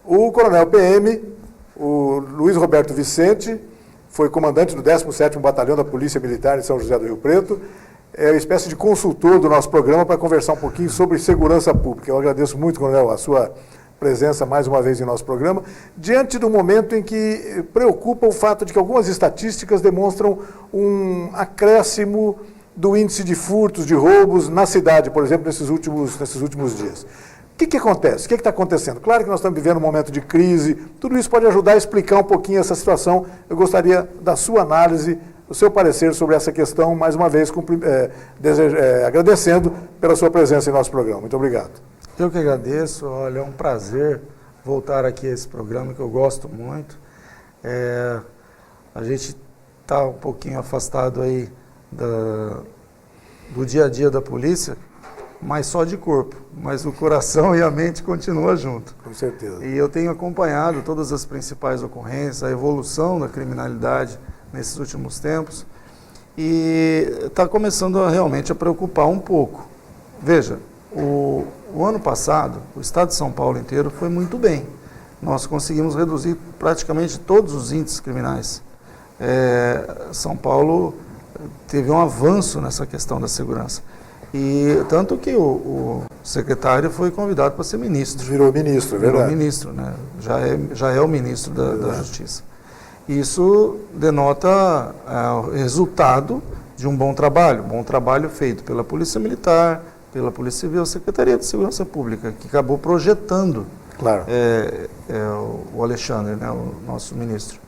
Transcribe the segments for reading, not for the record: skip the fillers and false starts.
O coronel PM, o Luiz Roberto Vicente, foi comandante do 17º Batalhão da Polícia Militar em São José do Rio Preto, é uma espécie de consultor do nosso programa para conversar um pouquinho sobre segurança pública. Eu agradeço muito, coronel, a sua presença mais uma vez em nosso programa, diante do momento em que preocupa o fato de que algumas estatísticas demonstram um acréscimo do índice de furtos, de roubos na cidade, por exemplo, nesses últimos dias. O que acontece? O que está acontecendo? Claro que nós estamos vivendo um momento de crise, tudo isso pode ajudar a explicar um pouquinho essa situação. Eu gostaria da sua análise, o seu parecer sobre essa questão, mais uma vez agradecendo pela sua presença em nosso programa. Muito obrigado. Eu que agradeço, olha, é um prazer voltar aqui a esse programa que eu gosto muito. A gente está um pouquinho afastado aí do dia a dia da polícia, mas só de corpo, mas o coração e a mente continuam junto. Com certeza. E eu tenho acompanhado todas as principais ocorrências, a evolução da criminalidade nesses últimos tempos, e está começando realmente a preocupar um pouco. Veja, o ano passado, o estado de São Paulo inteiro foi muito bem. Nós conseguimos reduzir praticamente todos os índices criminais. São Paulo teve um avanço nessa questão da segurança. E tanto que o secretário foi convidado para ser ministro. Virou ministro, é verdade. Virou ministro, né? Já é o ministro da Justiça. Isso denota o resultado de um bom trabalho feito pela Polícia Militar, pela Polícia Civil, a Secretaria de Segurança Pública, que acabou projetando claro. O Alexandre, né, o nosso ministro.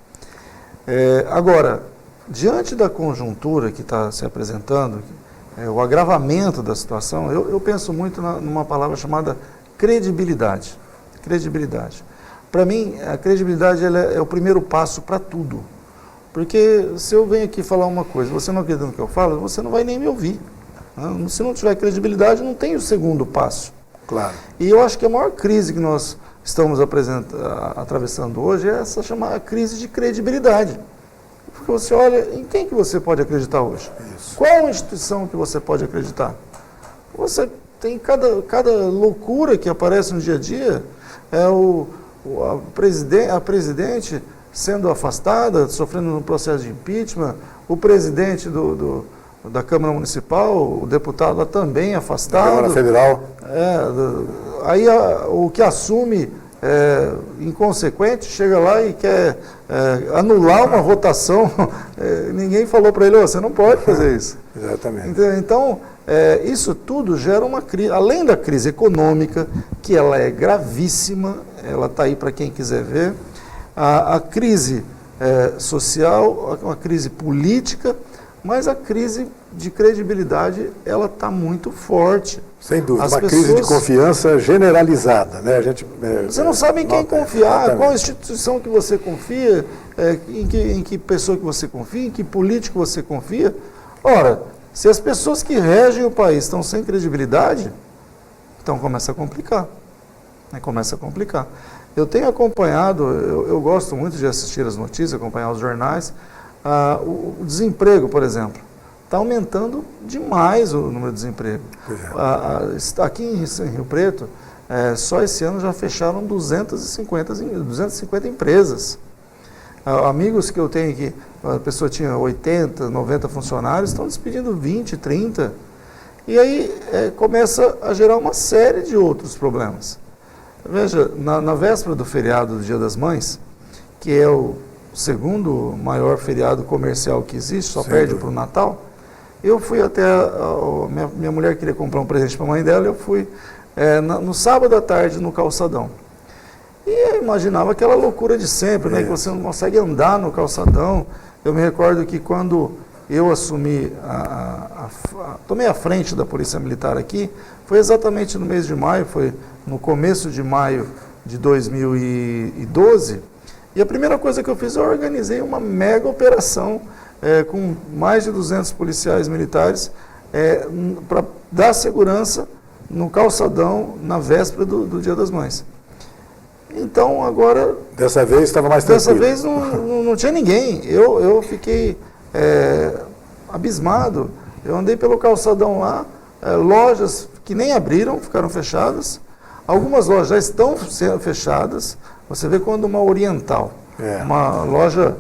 Agora, diante da conjuntura que está se apresentando, o agravamento da situação, eu penso muito numa palavra chamada credibilidade. Credibilidade. Para mim, a credibilidade é o primeiro passo para tudo. Porque se eu venho aqui falar uma coisa, você não acredita no que eu falo, você não vai nem me ouvir. Se não tiver credibilidade, não tem o segundo passo. Claro. E eu acho que a maior crise que nós estamos atravessando hoje é essa chamada crise de credibilidade. Porque você olha, em quem que você pode acreditar hoje? Isso. Qual instituição que você pode acreditar? Você tem cada loucura que aparece no dia a dia, a presidente sendo afastada, sofrendo um processo de impeachment, o presidente da Câmara Municipal, o deputado lá também afastado. Da Câmara Federal. Aí o que assume inconsequente chega lá e quer anular uma votação. Ninguém falou para ele, você não pode fazer isso. Exatamente. Então, isso tudo gera uma crise, além da crise econômica, que ela é gravíssima, ela está aí para quem quiser ver, a crise social, a crise política, mas a crise de credibilidade, ela está muito forte. Sem dúvida, uma crise de confiança generalizada, né? Você não sabe em quem confiar, qual instituição que você confia, em que pessoa que você confia, em que político você confia. Ora, se as pessoas que regem o país estão sem credibilidade, então começa a complicar. Começa a complicar. Eu tenho acompanhado, eu gosto muito de assistir as notícias, acompanhar os jornais. O desemprego, por exemplo, está aumentando demais o número de desemprego. Aqui em Rio Preto, só esse ano já fecharam 250 empresas. Amigos que eu tenho aqui, a pessoa tinha 80, 90 funcionários, estão despedindo 20, 30. E aí começa a gerar uma série de outros problemas. Veja, na véspera do feriado do Dia das Mães, que é o segundo maior feriado comercial que existe, só perde para o Natal, eu fui até, minha mulher queria comprar um presente para a mãe dela, eu fui no sábado à tarde no calçadão. E eu imaginava aquela loucura de sempre, né, que você não consegue andar no calçadão. Eu me recordo que quando eu assumi, tomei a frente da Polícia Militar aqui, foi exatamente no mês de maio, foi no começo de maio de 2012, e a primeira coisa que eu fiz, eu organizei uma mega operação com mais de 200 policiais militares para dar segurança no calçadão na véspera do Dia das Mães. Então, agora... Dessa vez estava mais tranquilo. Dessa vez não tinha ninguém. Eu fiquei abismado. Eu andei pelo calçadão lá, lojas que nem abriram, ficaram fechadas. Algumas lojas já estão sendo fechadas. Você vê quando uma Oriental, uma loja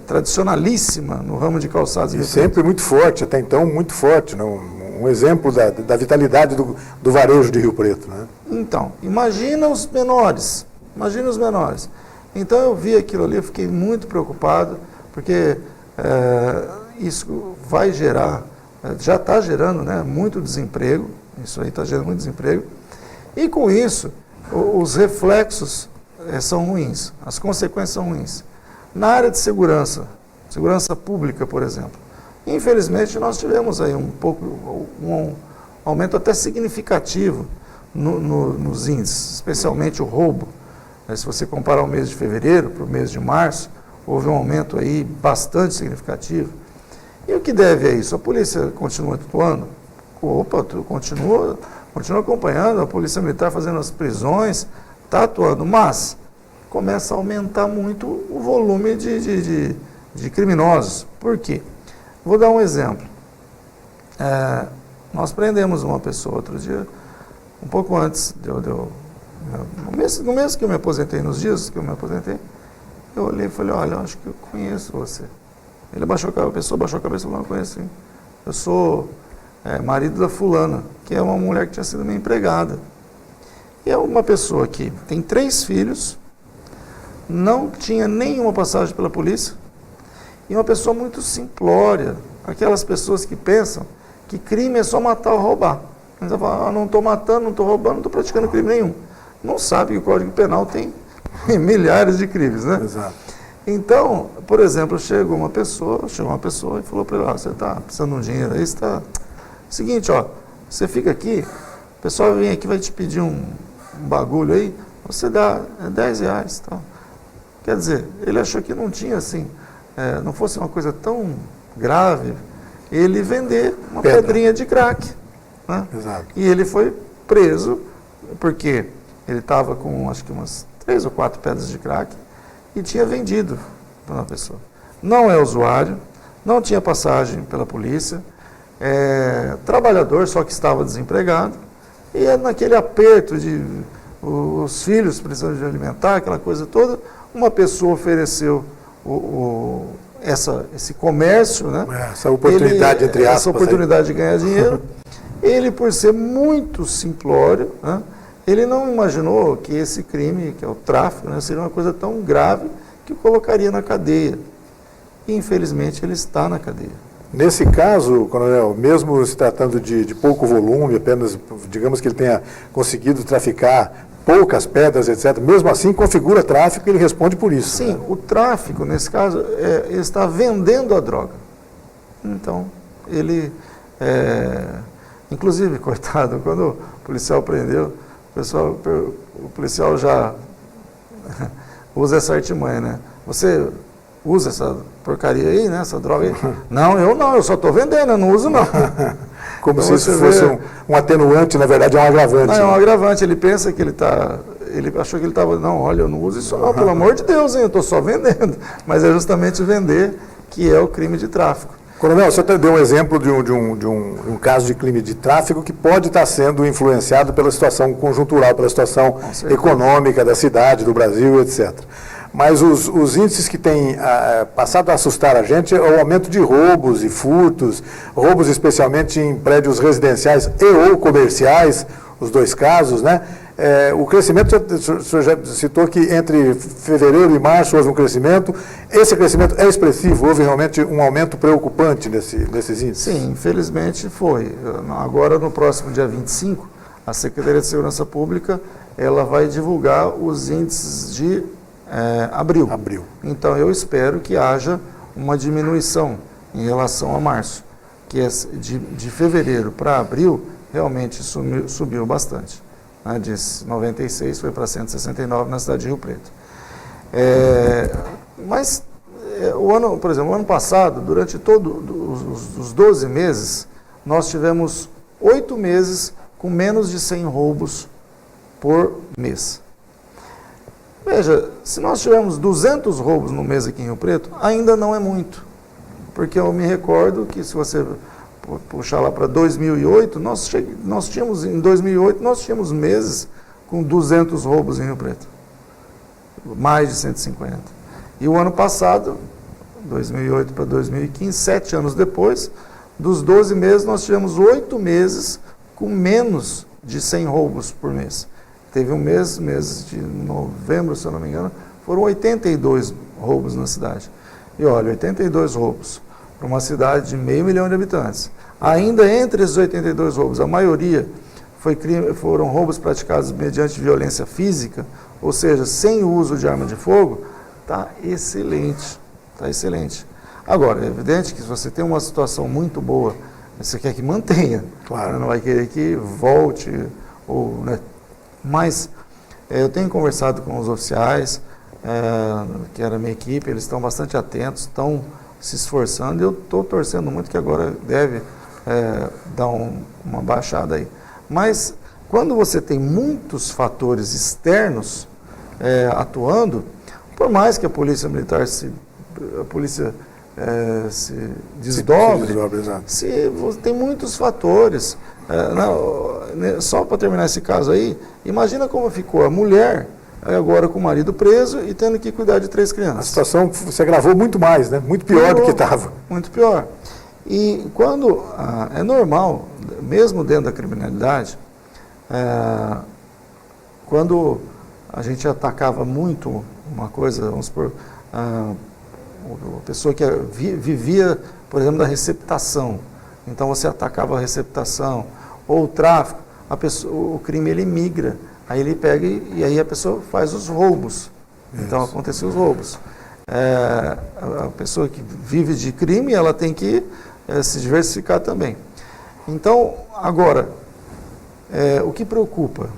tradicionalíssima no ramo de calçados. E sempre muito forte, até então muito forte, né? Um exemplo da vitalidade do varejo de Rio Preto. Né? Então, imagina os menores. Então eu vi aquilo ali, eu fiquei muito preocupado, porque isso vai gerar, já está gerando, né, muito desemprego, isso aí está gerando muito desemprego, e com isso os reflexos são ruins, as consequências são ruins. Na área de segurança pública, por exemplo, infelizmente nós tivemos aí um aumento até significativo nos índices, especialmente o roubo. Se você comparar o mês de fevereiro para o mês de março, houve um aumento aí bastante significativo. E o que deve a isso? A polícia continua atuando? Continua acompanhando, a polícia militar fazendo as prisões, está atuando, mas começa a aumentar muito o volume de criminosos. Por quê? Vou dar um exemplo. Nós prendemos uma pessoa outro dia, um pouco antes no mês que eu me aposentei, nos dias que eu me aposentei, eu olhei e falei, olha, eu acho que eu conheço você. A pessoa baixou a cabeça e falou, não, eu conheço sim. Eu sou marido da fulana, que é uma mulher que tinha sido minha empregada. E é uma pessoa que tem 3 filhos, não tinha nenhuma passagem pela polícia, e uma pessoa muito simplória, aquelas pessoas que pensam que crime é só matar ou roubar. Mas ela fala, não estou matando, não estou roubando, não estou praticando crime nenhum. Não sabe que o Código Penal tem milhares de crimes, né? Exato. Então, por exemplo, chegou uma pessoa e falou para ele, você está precisando de um dinheiro aí, seguinte, você fica aqui, o pessoal vem aqui, vai te pedir um bagulho aí, você dá R$10, tá? Quer dizer, ele achou que não tinha assim, não fosse uma coisa tão grave, ele vender uma pedrinha de crack, né? Exato. E ele foi preso, porque ele estava com, acho que umas 3 ou 4 pedras de crack e tinha vendido para uma pessoa. Não é usuário, não tinha passagem pela polícia, trabalhador, só que estava desempregado, e naquele aperto de os filhos precisando de alimentar, aquela coisa toda, uma pessoa ofereceu esse comércio, né? Essa oportunidade, entre aspas. Essa oportunidade de ganhar dinheiro. Ele, por ser muito simplório, né, ele não imaginou que esse crime, que é o tráfico, né, seria uma coisa tão grave que o colocaria na cadeia. E, infelizmente, ele está na cadeia. Nesse caso, coronel, mesmo se tratando de pouco volume, apenas, digamos que ele tenha conseguido traficar poucas pedras, etc., mesmo assim configura tráfico e ele responde por isso. Sim, né? O tráfico, nesse caso, ele está vendendo a droga. Então, ele... Inclusive, coitado, quando o policial prendeu, o policial já usa essa artimanha, né? Você usa essa porcaria aí, né? Essa droga aí? Não, eu só estou vendendo, eu não uso não. Como então, se isso fosse um atenuante, na verdade é um agravante. Não, é um agravante, ele pensa que ele achou que ele estava, não, olha, eu não uso isso não, pelo amor de Deus, hein, eu estou só vendendo. Mas é justamente vender que é o crime de tráfico. Coronel, você deu um exemplo de um caso de crime de tráfico que pode estar sendo influenciado pela situação conjuntural, pela situação econômica da cidade, do Brasil, etc. Mas os índices que têm passado a assustar a gente é o aumento de roubos e furtos, roubos especialmente em prédios residenciais e ou comerciais, os dois casos, né? O crescimento, o senhor já citou que entre fevereiro e março houve um crescimento. Esse crescimento é expressivo? Houve realmente um aumento preocupante nesses índices? Sim, infelizmente foi. Agora, no próximo dia 25, a Secretaria de Segurança Pública ela vai divulgar os índices de abril. Então, eu espero que haja uma diminuição em relação a março, que de fevereiro para abril realmente subiu bastante. De 96 foi para 169 na cidade de Rio Preto. Mas, por exemplo, o ano passado, durante todos os 12 meses, nós tivemos 8 meses com menos de 100 roubos por mês. Veja, se nós tivermos 200 roubos no mês aqui em Rio Preto, ainda não é muito. Porque eu me recordo que, se você puxar lá para 2008, em 2008 nós tínhamos meses com 200 roubos em Rio Preto. Mais de 150. E o ano passado, 2008 para 2015, 7 anos depois, dos 12 meses, nós tivemos 8 meses com menos de 100 roubos por mês. Teve um mês de novembro, se eu não me engano, foram 82 roubos na cidade. E olha, 82 roubos para uma cidade de 500 mil de habitantes. Ainda entre esses 82 roubos, a maioria foram roubos praticados mediante violência física, ou seja, sem o uso de arma de fogo. Está excelente, está excelente. Agora, é evidente que se você tem uma situação muito boa, você quer que mantenha, claro, não vai querer que volte, ou, né? Mas eu tenho conversado com os oficiais, que era a minha equipe, eles estão bastante atentos, estão se esforçando, e eu estou torcendo muito que agora deve dar uma baixada aí. Mas quando você tem muitos fatores externos atuando, por mais que a polícia militar se desdobre, tem muitos fatores. Só para terminar esse caso aí, imagina como ficou a mulher agora com o marido preso e tendo que cuidar de 3 crianças. A situação se agravou muito mais, né? Muito pior do que estava. Muito pior. E quando é normal, mesmo dentro da criminalidade, quando a gente atacava muito uma coisa, vamos supor, a pessoa que vivia, por exemplo, da receptação, então você atacava a receptação, ou o tráfico, o crime ele migra, aí ele pega e aí a pessoa faz os roubos. Então acontecem os roubos. A pessoa que vive de crime, ela tem que se diversificar também. Então, agora, o que preocupa?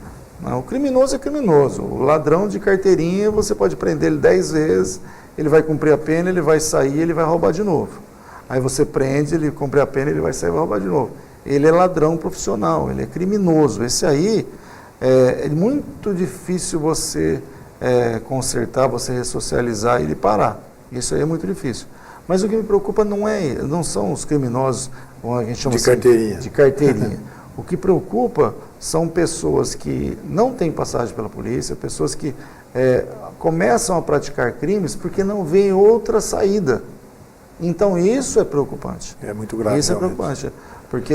O criminoso é criminoso. O ladrão de carteirinha, você pode prender ele 10 vezes, ele vai cumprir a pena, ele vai sair, ele vai roubar de novo. Aí você prende, ele cumpre a pena, ele vai sair e vai roubar de novo. Ele é ladrão profissional, ele é criminoso. Esse aí é muito difícil você consertar, você ressocializar e ele parar. Isso aí é muito difícil. Mas o que me preocupa não são os criminosos, como a gente chama de carteirinha. O que preocupa são pessoas que não têm passagem pela polícia, pessoas que começam a praticar crimes porque não veem outra saída. Então isso é preocupante. É muito grave. Isso realmente é preocupante, porque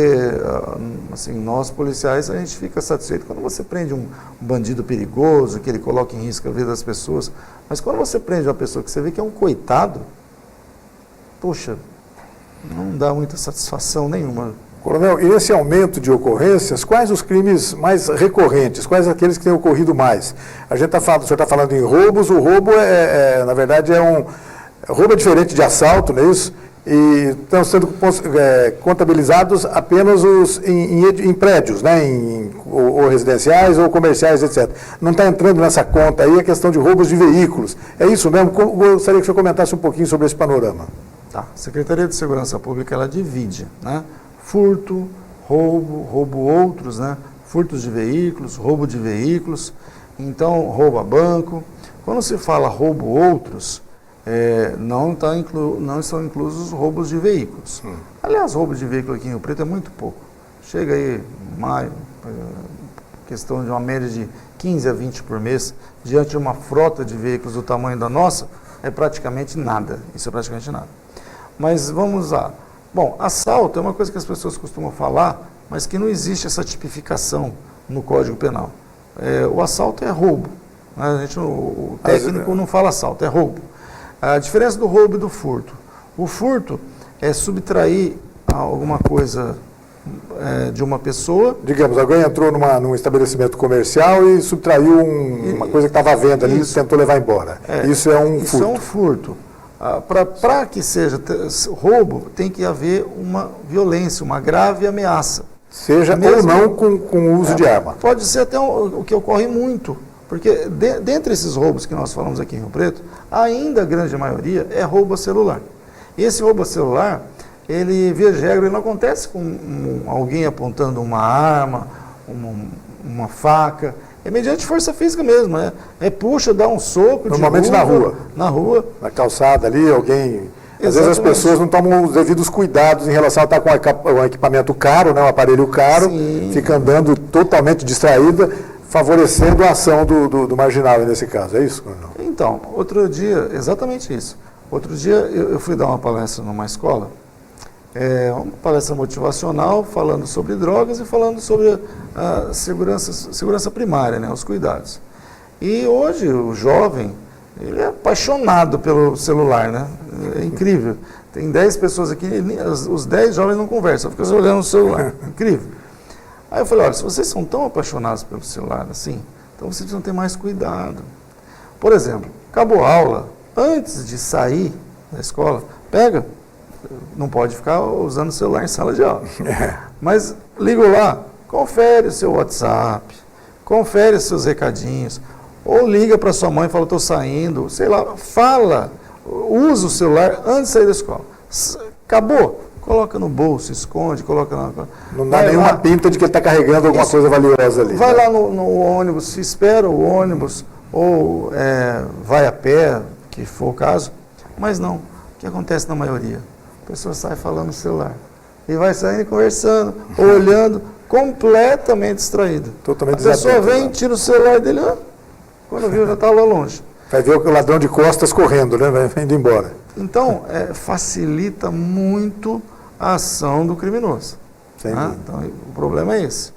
assim, nós policiais a gente fica satisfeito quando você prende um bandido perigoso, que ele coloca em risco a vida das pessoas, mas quando você prende uma pessoa que você vê que é um coitado, poxa, não dá muita satisfação nenhuma. Coronel, e nesse aumento de ocorrências, quais os crimes mais recorrentes? Quais aqueles que têm ocorrido mais? O senhor está falando em roubos, o roubo na verdade roubo é diferente de assalto, não é isso? E estão sendo contabilizados apenas em prédios, né? Ou residenciais ou comerciais, etc. Não está entrando nessa conta aí a questão de roubos de veículos. É isso mesmo? Gostaria que o senhor comentasse um pouquinho sobre esse panorama. Tá. A Secretaria de Segurança Pública, ela divide, né? Furto, roubo outros, né? Furtos de veículos, roubo de veículos, então roubo a banco. Quando se fala roubo outros, não estão inclusos os roubos de veículos. Aliás, roubo de veículo aqui em Rio Preto é muito pouco. Chega aí, questão de uma média de 15 a 20 por mês, diante de uma frota de veículos do tamanho da nossa, é praticamente nada. Isso é praticamente nada. Mas vamos lá. Bom, assalto é uma coisa que as pessoas costumam falar, mas que não existe essa tipificação no Código Penal. O assalto é roubo. Né? O técnico não fala assalto, é roubo. A diferença do roubo e do furto. O furto é subtrair alguma coisa de uma pessoa. Digamos, alguém entrou num estabelecimento comercial e subtraiu uma coisa que estava à venda ali e tentou levar embora. Isso é um furto. Isso é um furto. Para que seja roubo, tem que haver uma violência, uma grave ameaça. Seja ou não com o uso de arma. Pode ser até o que ocorre muito. Porque dentre esses roubos que nós falamos aqui em Rio Preto, ainda a grande maioria é roubo a celular. E esse roubo a celular, ele, via de regra, ele não acontece com alguém apontando uma arma, uma faca. É mediante força física mesmo, puxa, dá um soco. Normalmente na rua. Na rua. Na calçada ali, alguém... Às vezes as pessoas não tomam os devidos cuidados em relação a estar com um equipamento caro, né, um aparelho caro, fica andando totalmente distraída, favorecendo a ação do marginal nesse caso, é isso, Coronel? Então, outro dia, exatamente isso. Outro dia eu fui dar uma palestra numa escola, uma palestra motivacional, falando sobre drogas e falando sobre a segurança primária, né, os cuidados. E hoje o jovem, ele é apaixonado pelo celular, né? É incrível. Tem 10 pessoas aqui, os 10 jovens não conversam, ficam olhando no celular. Incrível. Aí eu falei, olha, se vocês são tão apaixonados pelo celular assim, então vocês precisam ter mais cuidado. Por exemplo, acabou a aula, antes de sair da escola, pega, não pode ficar usando o celular em sala de aula. Mas liga lá, confere o seu WhatsApp, confere os seus recadinhos, ou liga para sua mãe e fala, estou saindo, sei lá, fala, usa o celular antes de sair da escola. Acabou, coloca no bolso, esconde, coloca na... Não dá nenhuma pinta de que ele está carregando alguma coisa valiosa ali. Vai lá no ônibus, se espera o ônibus, ou vai a pé, que for o caso, mas não. O que acontece na maioria? A pessoa sai falando no celular, e vai saindo e conversando, ou olhando, completamente distraído. Totalmente a pessoa vem, tira o celular dele, quando viu já está lá longe. Vai ver o ladrão de costas correndo, né? Vai indo embora. Então, facilita muito a ação do criminoso. Então, o problema é esse.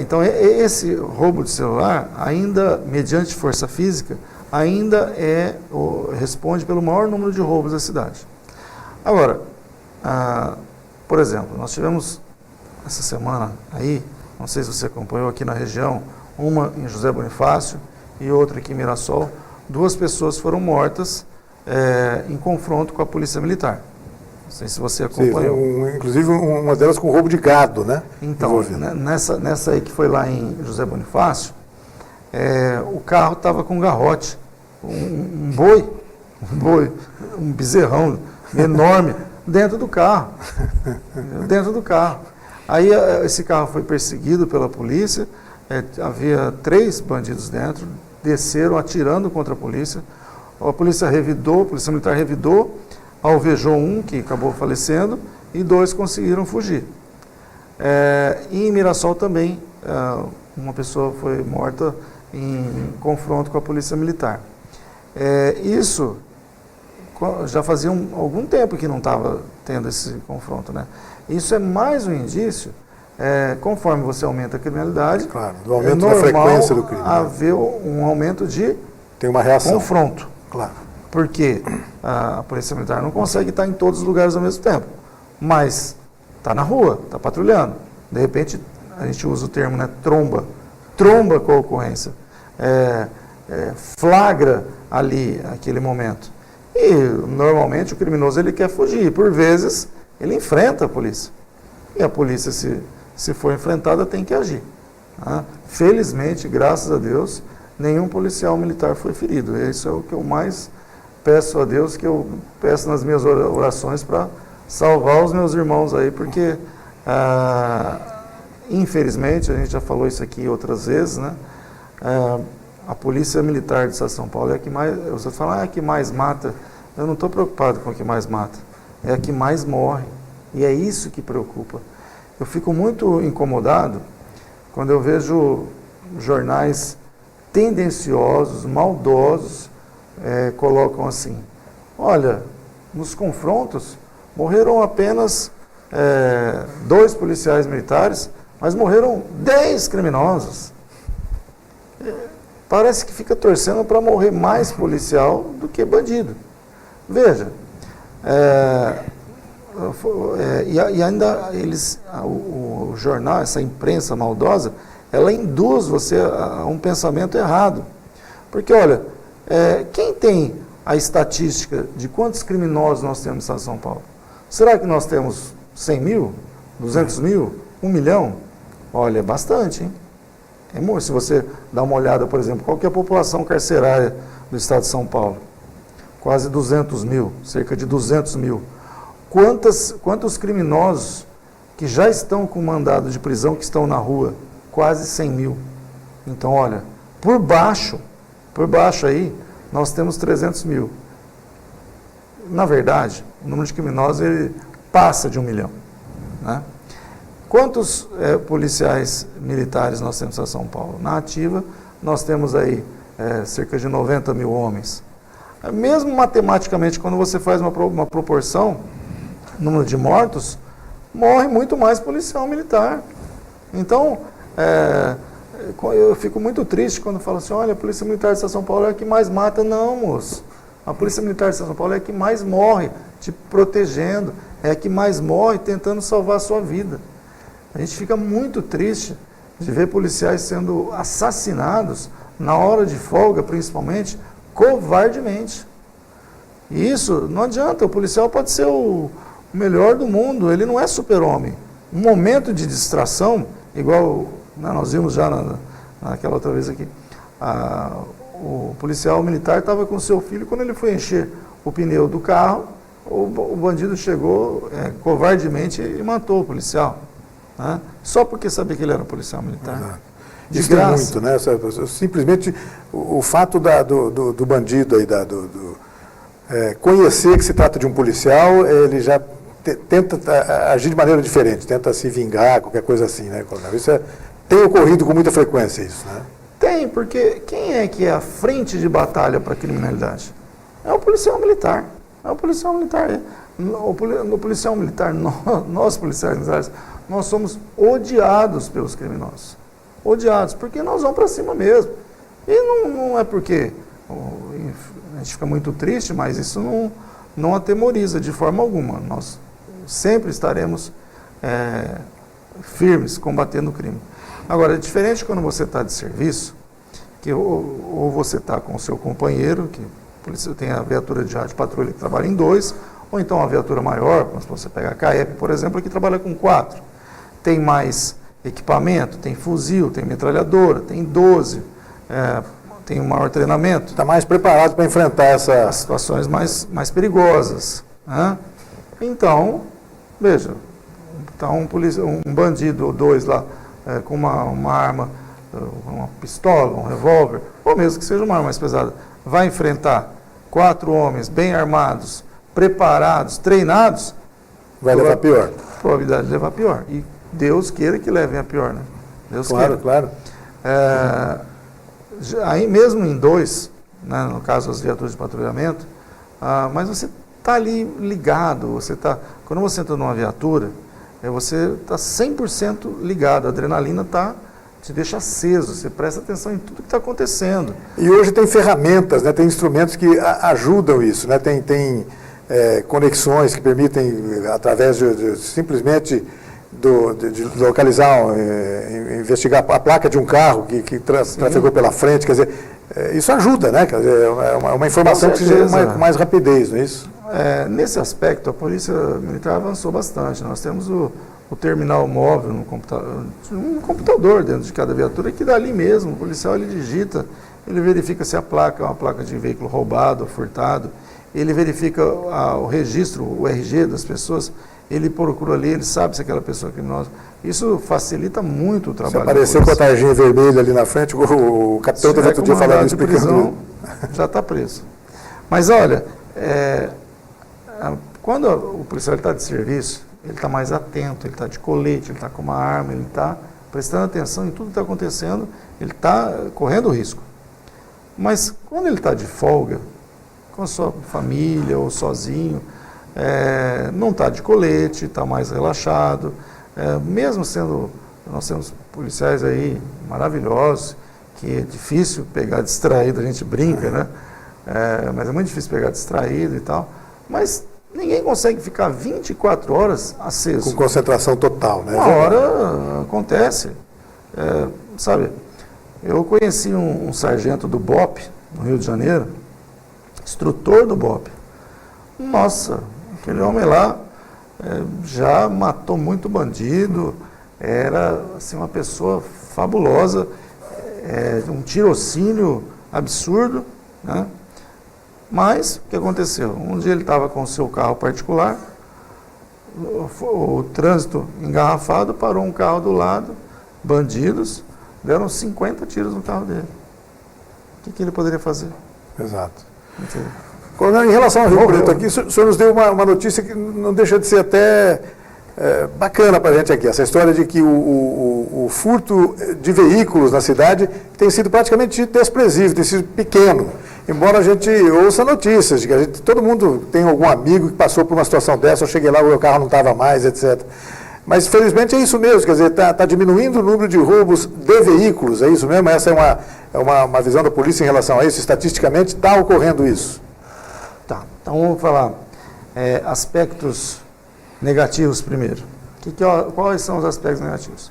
Então, esse roubo de celular, ainda, mediante força física, ainda responde pelo maior número de roubos da cidade. Agora, por exemplo, nós tivemos essa semana aí, não sei se você acompanhou aqui na região, uma em José Bonifácio e outra aqui em Mirassol, 2 pessoas foram mortas em confronto com a polícia militar. Não sei se você acompanhou. Sim, inclusive uma delas com roubo de gado, né? Então, nessa aí que foi lá em José Bonifácio, o carro estava com um garrote, um boi, um bezerrão enorme, dentro do carro. Aí esse carro foi perseguido pela polícia, havia 3 bandidos dentro, desceram atirando contra a polícia militar revidou, alvejou um que acabou falecendo e 2 conseguiram fugir. E em Mirassol também, uma pessoa foi morta em confronto com a polícia militar. Isso já fazia algum tempo que não estava tendo esse confronto, né? Isso é mais um indício, conforme você aumenta a criminalidade, claro, do aumento da frequência do crime, haver um aumento de tem uma reação. Confronto. Claro. Porque a polícia militar não consegue estar em todos os lugares ao mesmo tempo, mas está na rua, está patrulhando. De repente, a gente usa o termo, né, tromba com a ocorrência, flagra ali aquele momento. E, normalmente, o criminoso ele quer fugir. Por vezes, ele enfrenta a polícia. E a polícia, se for enfrentada, tem que agir. Felizmente, graças a Deus, nenhum policial militar foi ferido. Isso é o que eu mais peço a Deus, que eu peço nas minhas orações para salvar os meus irmãos aí, porque, infelizmente, a gente já falou isso aqui outras vezes, né? A Polícia Militar do Estado de São Paulo é a que mais, você fala, é a que mais mata. Eu não estou preocupado com a que mais mata, é a que mais morre, e é isso que preocupa. Eu fico muito incomodado quando eu vejo jornais tendenciosos, maldosos, colocam assim, olha, nos confrontos morreram apenas 2 policiais militares, mas morreram 10 criminosos. Parece que fica torcendo para morrer mais policial do que bandido. Veja, e ainda o jornal, essa imprensa maldosa, ela induz você a um pensamento errado. Porque, olha, quem tem a estatística de quantos criminosos nós temos no Estado de São Paulo? Será que nós temos 100 mil, 200 mil, 1 milhão? Olha, é bastante, hein? É muito. Se você dá uma olhada, por exemplo, qual que é a população carcerária do Estado de São Paulo? Quase 200 mil, cerca de 200 mil. Quantos criminosos que já estão com mandado de prisão, que estão na rua? Quase 100 mil. Então, olha, por baixo aí, nós temos 300 mil. Na verdade, o número de criminosos ele passa de 1 milhão. Né? Quantos policiais militares nós temos em São Paulo? Na ativa, nós temos aí cerca de 90 mil homens. Mesmo matematicamente, quando você faz uma proporção, número de mortos, morre muito mais policial militar. Então, eu fico muito triste quando falo assim, olha, a Polícia Militar de São Paulo é a que mais mata. Não, moço. A Polícia Militar de São Paulo é a que mais morre te protegendo, é a que mais morre tentando salvar a sua vida. A gente fica muito triste de ver policiais sendo assassinados na hora de folga, principalmente, covardemente. E isso não adianta, o policial pode ser o melhor do mundo, ele não é super-homem. Um momento de distração, igual nós vimos já naquela outra vez aqui, o policial militar estava com seu filho, quando ele foi encher o pneu do carro, o bandido chegou covardemente e matou o policial. Né? Só porque sabia que ele era policial militar. Exato. Isso tem muito, né? Simplesmente o fato do bandido aí, conhecer que se trata de um policial, ele já tenta agir de maneira diferente, tenta se vingar, qualquer coisa assim, né? Isso tem ocorrido com muita frequência, isso, né? Tem, porque quem é que é a frente de batalha para a criminalidade? É o policial militar. É o policial militar. No policial militar, nós policiais militares, nós somos odiados pelos criminosos. Odiados, porque nós vamos para cima mesmo. E não é porque a gente fica muito triste, mas isso não atemoriza de forma alguma. Nós sempre estaremos firmes combatendo o crime. Agora, é diferente quando você está de serviço, que ou você está com o seu companheiro, que por isso tem a viatura de rádio patrulha que trabalha em 2, ou então uma viatura maior, como se você pegar a CAEP, por exemplo, que trabalha com 4. Tem mais equipamento, tem fuzil, tem metralhadora, tem 12, tem um maior treinamento. Está mais preparado para enfrentar as situações mais perigosas. Né? Então, veja, está um bandido ou 2 lá com uma arma, uma pistola, um revólver, ou mesmo que seja uma arma mais pesada, vai enfrentar 4 homens bem armados, preparados, treinados, vai levar pior. Probabilidade de levar pior. E Deus queira que levem a pior, né? Deus queira. Claro. Aí mesmo em 2, né, no caso as viaturas de patrulhamento, mas você está ali ligado, quando você entra numa viatura, você está 100% ligado, a adrenalina te deixa aceso, você presta atenção em tudo que está acontecendo. E hoje tem ferramentas, né, tem instrumentos que ajudam isso, né, tem conexões que permitem, através de simplesmente de localizar, investigar a placa de um carro que trafegou pela frente, quer dizer, isso ajuda, né? Quer dizer, é uma informação que seja com mais rapidez, não é isso? Nesse aspecto, a Polícia Militar avançou bastante. Nós temos o terminal móvel um computador dentro de cada viatura, que dali mesmo, o policial ele digita, ele verifica se a placa é uma placa de veículo roubado, furtado, ele verifica o registro, o RG das pessoas, ele procura ali, ele sabe se aquela pessoa é criminosa. Isso facilita muito o trabalho. Se aparecer com a tarjinha vermelha ali na frente, o capitão teve outro dia falando, explicando. Já está preso. Mas olha, quando o policial está de serviço, ele está mais atento, ele está de colete, ele está com uma arma, ele está prestando atenção em tudo que está acontecendo, ele está correndo risco. Mas quando ele está de folga, com a sua família ou sozinho, não está de colete, está mais relaxado, mesmo sendo, nós temos policiais aí maravilhosos, que é difícil pegar distraído, a gente brinca, né? Mas é muito difícil pegar distraído e tal, mas ninguém consegue ficar 24 horas aceso. Com concentração total, né? Uma hora acontece, sabe, eu conheci um sargento do BOP, no Rio de Janeiro, instrutor do BOP, nossa, aquele homem lá já matou muito bandido, era assim, uma pessoa fabulosa, um tirocínio absurdo, né? Mas, o que aconteceu? Um dia ele estava com o seu carro particular, o trânsito engarrafado, parou um carro do lado, bandidos, deram 50 tiros no carro dele. O que ele poderia fazer? Exato. Coronel, em relação ao Rio Preto aqui, o senhor nos deu uma notícia que não deixa de ser até bacana para a gente aqui, essa história de que o furto de veículos na cidade tem sido praticamente desprezível, tem sido pequeno. Embora a gente ouça notícias de que todo mundo tem algum amigo que passou por uma situação dessa, eu cheguei lá, o meu carro não estava mais, etc. Mas, felizmente, é isso mesmo, quer dizer, está diminuindo o número de roubos de veículos, é isso mesmo? Essa é uma visão da polícia em relação a isso? Estatisticamente, está ocorrendo isso? Tá, então vamos falar aspectos negativos primeiro. Quais são os aspectos negativos?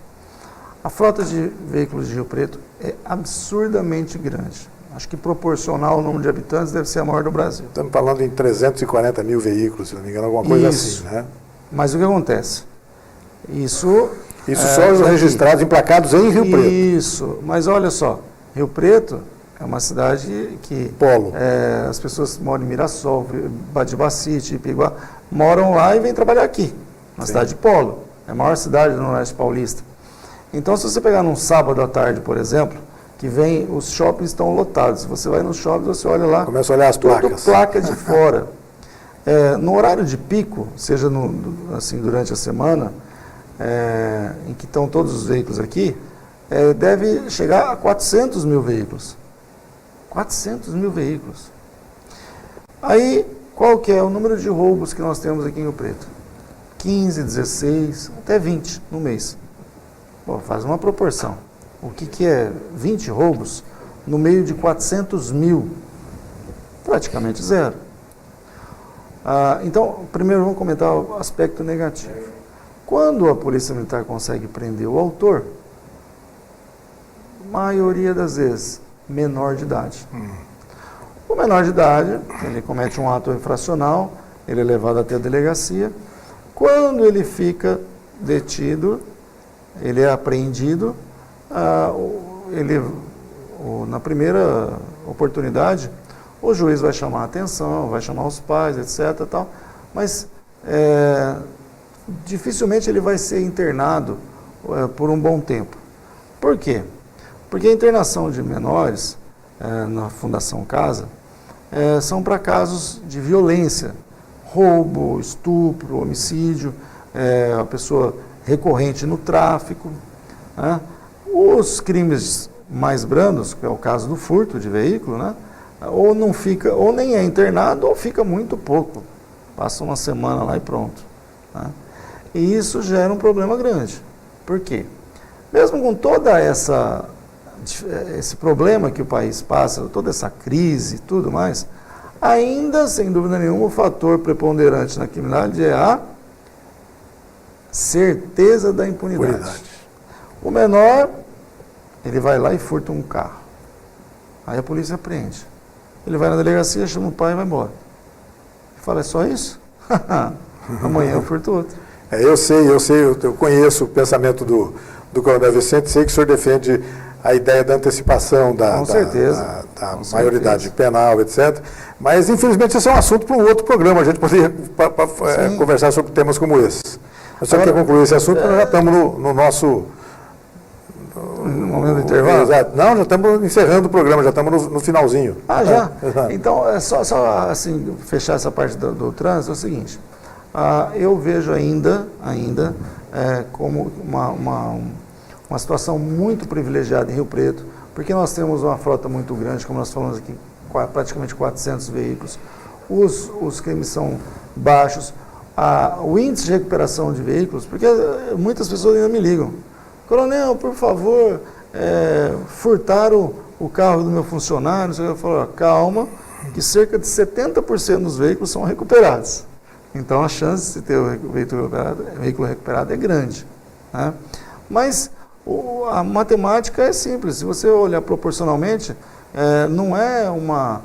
A frota de veículos de Rio Preto é absurdamente grande. Acho que proporcional ao número de habitantes deve ser a maior do Brasil. Estamos falando em 340 mil veículos, se não me engano, alguma coisa isso. assim, né? Mas o que acontece? Isso só os registrados, emplacados em Rio Preto. Isso, mas olha só, Rio Preto é uma cidade que polo. As pessoas que moram em Mirassol, Badibacite, Ipiguá, moram lá e vêm trabalhar aqui, na cidade de Polo. É a maior cidade do Noroeste Paulista. Então, se você pegar num sábado à tarde, por exemplo, que vem, os shoppings estão lotados. Você vai nos shoppings, você olha lá, começa a olhar as placas. Placa de fora. No horário de pico, seja assim, durante a semana, em que estão todos os veículos aqui, deve chegar a 400 mil veículos. 400 mil veículos. Aí, qual que é o número de roubos que nós temos aqui em Rio Preto? 15, 16, até 20 no mês. Bom, faz uma proporção. O que é 20 roubos no meio de 400 mil? Praticamente zero. Então, primeiro vamos comentar o aspecto negativo. Quando a Polícia Militar consegue prender o autor, maioria das vezes, menor de idade. O menor de idade, ele comete um ato infracional, ele é levado até a delegacia. Quando ele fica detido, ele é apreendido, na primeira oportunidade, o juiz vai chamar a atenção, vai chamar os pais, etc. Tal, mas dificilmente ele vai ser internado por um bom tempo. Por quê? Porque a internação de menores na Fundação Casa são para casos de violência, roubo, estupro, homicídio, a pessoa recorrente no tráfico. Os crimes mais brandos, que é o caso do furto de veículo, né? Ou não fica, ou nem é internado, ou fica muito pouco. Passa uma semana lá e pronto. Né? E isso gera um problema grande. Por quê? Mesmo com toda esse problema que o país passa, toda essa crise e tudo mais, ainda, sem dúvida nenhuma, o fator preponderante na criminalidade é a certeza da impunidade. O menor, ele vai lá e furta um carro. Aí a polícia prende. Ele vai na delegacia, chama o pai e vai embora. Fala, é só isso? Amanhã eu furto outro. Eu sei, eu conheço o pensamento do Coronel Vicente, sei que o senhor defende a ideia da antecipação da maioridade penal, etc. Mas, infelizmente, esse é um assunto para um outro programa. A gente poderia conversar sobre temas como esse. Mas só quer concluir esse assunto, nós já estamos no nosso... No momento do intervalo? Exato. Não, já estamos encerrando o programa, já estamos no finalzinho. Já? Então, é só assim, fechar essa parte do trânsito, é o seguinte. Eu vejo ainda como uma situação muito privilegiada em Rio Preto, porque nós temos uma frota muito grande, como nós falamos aqui, praticamente 400 veículos. Os crimes são baixos. O índice de recuperação de veículos, porque muitas pessoas ainda me ligam. Coronel, por favor, furtaram o carro do meu funcionário. Eu falo, calma, que cerca de 70% dos veículos são recuperados. Então, a chance de ter o veículo recuperado é grande. Né? Mas a matemática é simples. Se você olhar proporcionalmente, não é uma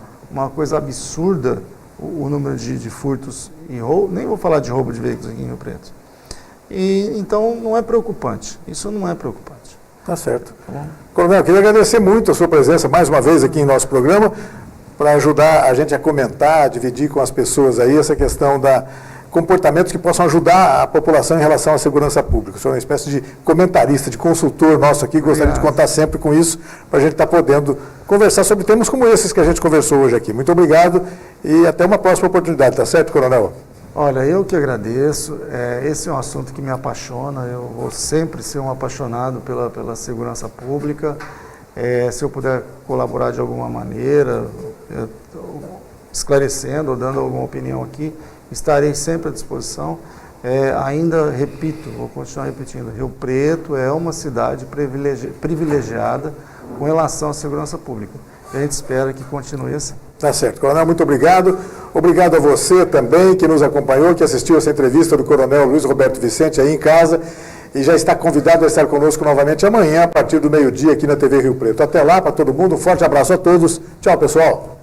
coisa absurda o número de furtos e roubo. Nem vou falar de roubo de veículos aqui em Rio Preto. Então, não é preocupante. Isso não é preocupante. Tá certo. Tá, Coronel, eu queria agradecer muito a sua presença mais uma vez aqui em nosso programa, para ajudar a gente a comentar, dividir com as pessoas aí essa questão da comportamentos que possam ajudar a população em relação à segurança pública. O senhor é uma espécie de comentarista, de consultor nosso aqui, gostaria de contar sempre com isso, para a gente estar podendo conversar sobre temas como esses que a gente conversou hoje aqui. Muito obrigado e até uma próxima oportunidade, tá certo, Coronel? Olha, eu que agradeço. Esse é um assunto que me apaixona. Eu vou sempre ser um apaixonado pela segurança pública. Se eu puder colaborar de alguma maneira, esclarecendo ou dando alguma opinião aqui, estarei sempre à disposição. Ainda repito, vou continuar repetindo, Rio Preto é uma cidade privilegiada com relação à segurança pública. A gente espera que continue assim. Tá certo. Coronel, muito obrigado. Obrigado a você também que nos acompanhou, que assistiu essa entrevista do Coronel Luiz Roberto Vicente aí em casa e já está convidado a estar conosco novamente amanhã, a partir do meio-dia aqui na TV Rio Preto. Até lá, para todo mundo, um forte abraço a todos. Tchau, pessoal.